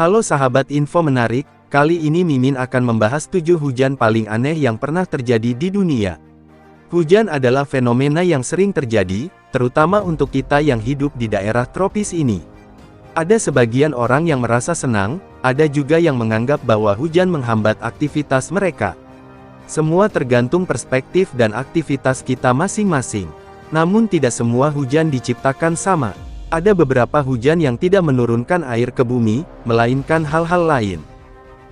Halo sahabat info menarik, kali ini Mimin akan membahas 7 hujan paling aneh yang pernah terjadi di dunia. Hujan adalah fenomena yang sering terjadi, terutama untuk kita yang hidup di daerah tropis ini. Ada sebagian orang yang merasa senang, ada juga yang menganggap bahwa hujan menghambat aktivitas mereka. Semua tergantung perspektif dan aktivitas kita masing-masing. Namun tidak semua hujan diciptakan sama. Ada beberapa hujan yang tidak menurunkan air ke bumi, melainkan hal-hal lain.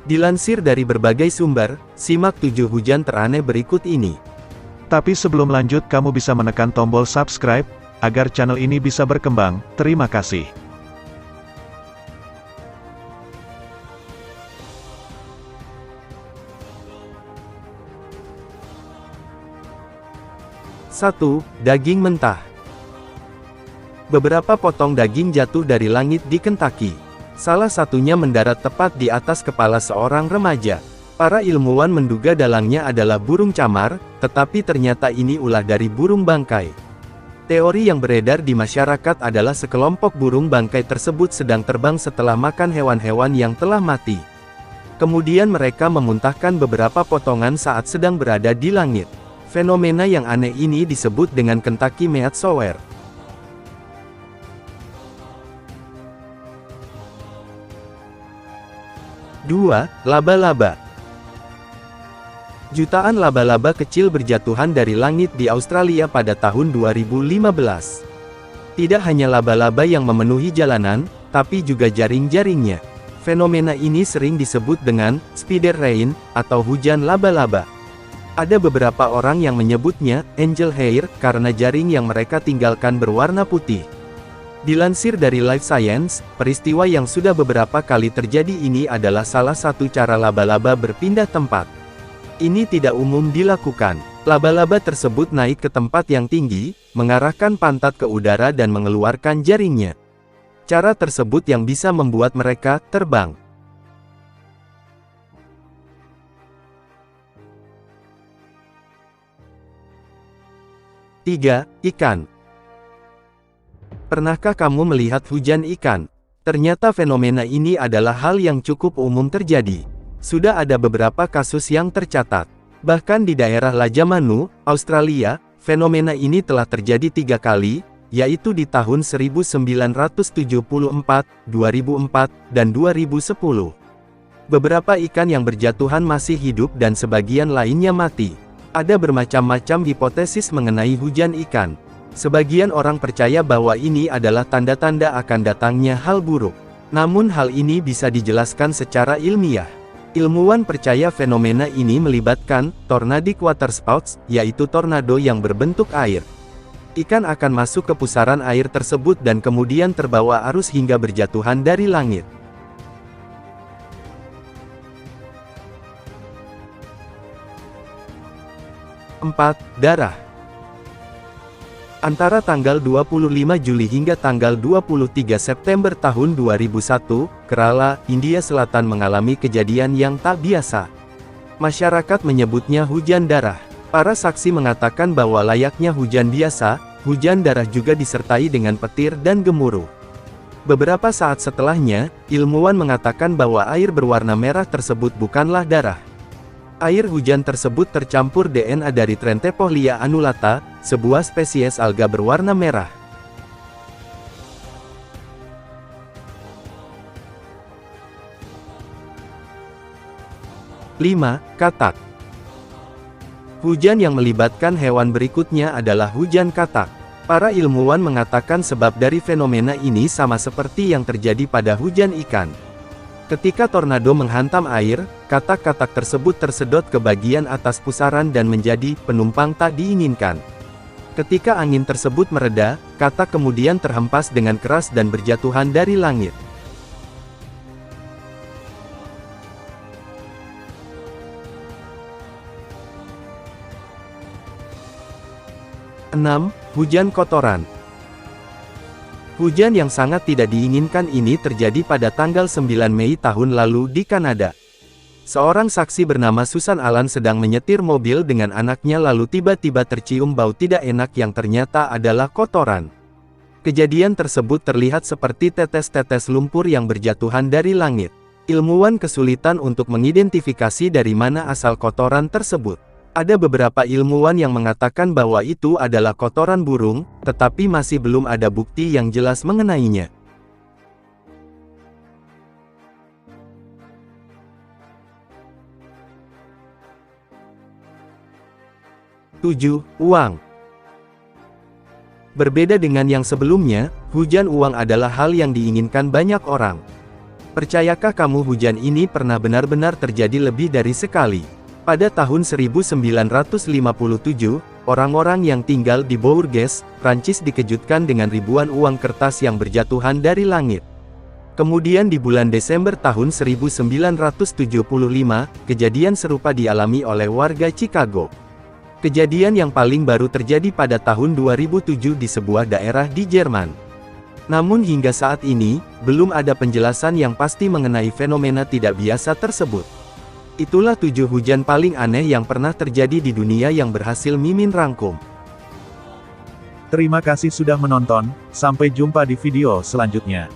Dilansir dari berbagai sumber, simak 7 hujan teraneh berikut ini. Tapi sebelum lanjut, kamu bisa menekan tombol subscribe, agar channel ini bisa berkembang. Terima kasih. Satu, daging mentah. Beberapa potong daging jatuh dari langit di Kentucky. Salah satunya mendarat tepat di atas kepala seorang remaja. Para ilmuwan menduga dalangnya adalah burung camar, tetapi ternyata ini ulah dari burung bangkai. Teori yang beredar di masyarakat adalah sekelompok burung bangkai tersebut sedang terbang setelah makan hewan-hewan yang telah mati. Kemudian mereka memuntahkan beberapa potongan saat sedang berada di langit. Fenomena yang aneh ini disebut dengan Kentucky Meat Shower. 2. Laba-laba. Jutaan laba-laba kecil berjatuhan dari langit di Australia pada tahun 2015. Tidak hanya laba-laba yang memenuhi jalanan, tapi juga jaring-jaringnya. Fenomena ini sering disebut dengan spider rain atau hujan laba-laba. Ada beberapa orang yang menyebutnya angel hair karena jaring yang mereka tinggalkan berwarna putih. Dilansir dari Life Science, peristiwa yang sudah beberapa kali terjadi ini adalah salah satu cara laba-laba berpindah tempat. Ini tidak umum dilakukan. Laba-laba tersebut naik ke tempat yang tinggi, mengarahkan pantat ke udara dan mengeluarkan jaringnya. Cara tersebut yang bisa membuat mereka terbang. Tiga, ikan. Pernahkah kamu melihat hujan ikan? Ternyata fenomena ini adalah hal yang cukup umum terjadi. Sudah ada beberapa kasus yang tercatat. Bahkan di daerah Lajamanu, Australia, fenomena ini telah terjadi 3 kali, yaitu di tahun 1974, 2004, dan 2010. Beberapa ikan yang berjatuhan masih hidup dan sebagian lainnya mati. Ada bermacam-macam hipotesis mengenai hujan ikan. Sebagian orang percaya bahwa ini adalah tanda-tanda akan datangnya hal buruk. Namun hal ini bisa dijelaskan secara ilmiah. Ilmuwan percaya fenomena ini melibatkan tornadic waterspouts, yaitu tornado yang berbentuk air. Ikan akan masuk ke pusaran air tersebut dan kemudian terbawa arus hingga berjatuhan dari langit. Empat, darah. Antara tanggal 25 Juli hingga tanggal 23 September tahun 2001, Kerala, India Selatan mengalami kejadian yang tak biasa. Masyarakat menyebutnya hujan darah. Para saksi mengatakan bahwa layaknya hujan biasa, hujan darah juga disertai dengan petir dan gemuruh. Beberapa saat setelahnya, ilmuwan mengatakan bahwa air berwarna merah tersebut bukanlah darah. Air hujan tersebut tercampur DNA dari Trentepohlia annulata, sebuah spesies alga berwarna merah. Lima, katak. Hujan yang melibatkan hewan berikutnya adalah hujan katak. Para ilmuwan mengatakan sebab dari fenomena ini sama seperti yang terjadi pada hujan ikan. Ketika tornado menghantam air, katak-katak tersebut tersedot ke bagian atas pusaran dan menjadi penumpang tak diinginkan. Ketika angin tersebut mereda, katak kemudian terhempas dengan keras dan berjatuhan dari langit. Enam, hujan kotoran. Hujan yang sangat tidak diinginkan ini terjadi pada tanggal 9 Mei tahun lalu di Kanada. Seorang saksi bernama Susan Allen sedang menyetir mobil dengan anaknya lalu tiba-tiba tercium bau tidak enak yang ternyata adalah kotoran. Kejadian tersebut terlihat seperti tetes-tetes lumpur yang berjatuhan dari langit. Ilmuwan kesulitan untuk mengidentifikasi dari mana asal kotoran tersebut. Ada beberapa ilmuwan yang mengatakan bahwa itu adalah kotoran burung, tetapi masih belum ada bukti yang jelas mengenainya. 7. Uang. Berbeda dengan yang sebelumnya, hujan uang adalah hal yang diinginkan banyak orang. Percayakah kamu hujan ini pernah benar-benar terjadi lebih dari sekali? Pada tahun 1957, orang-orang yang tinggal di Bourges, Prancis dikejutkan dengan ribuan uang kertas yang berjatuhan dari langit. Kemudian di bulan Desember tahun 1975, kejadian serupa dialami oleh warga Chicago. Kejadian yang paling baru terjadi pada tahun 2007 di sebuah daerah di Jerman. Namun hingga saat ini, belum ada penjelasan yang pasti mengenai fenomena tidak biasa tersebut. Itulah 7 hujan paling aneh yang pernah terjadi di dunia yang berhasil Mimin rangkum. Terima kasih sudah menonton, sampai jumpa di video selanjutnya.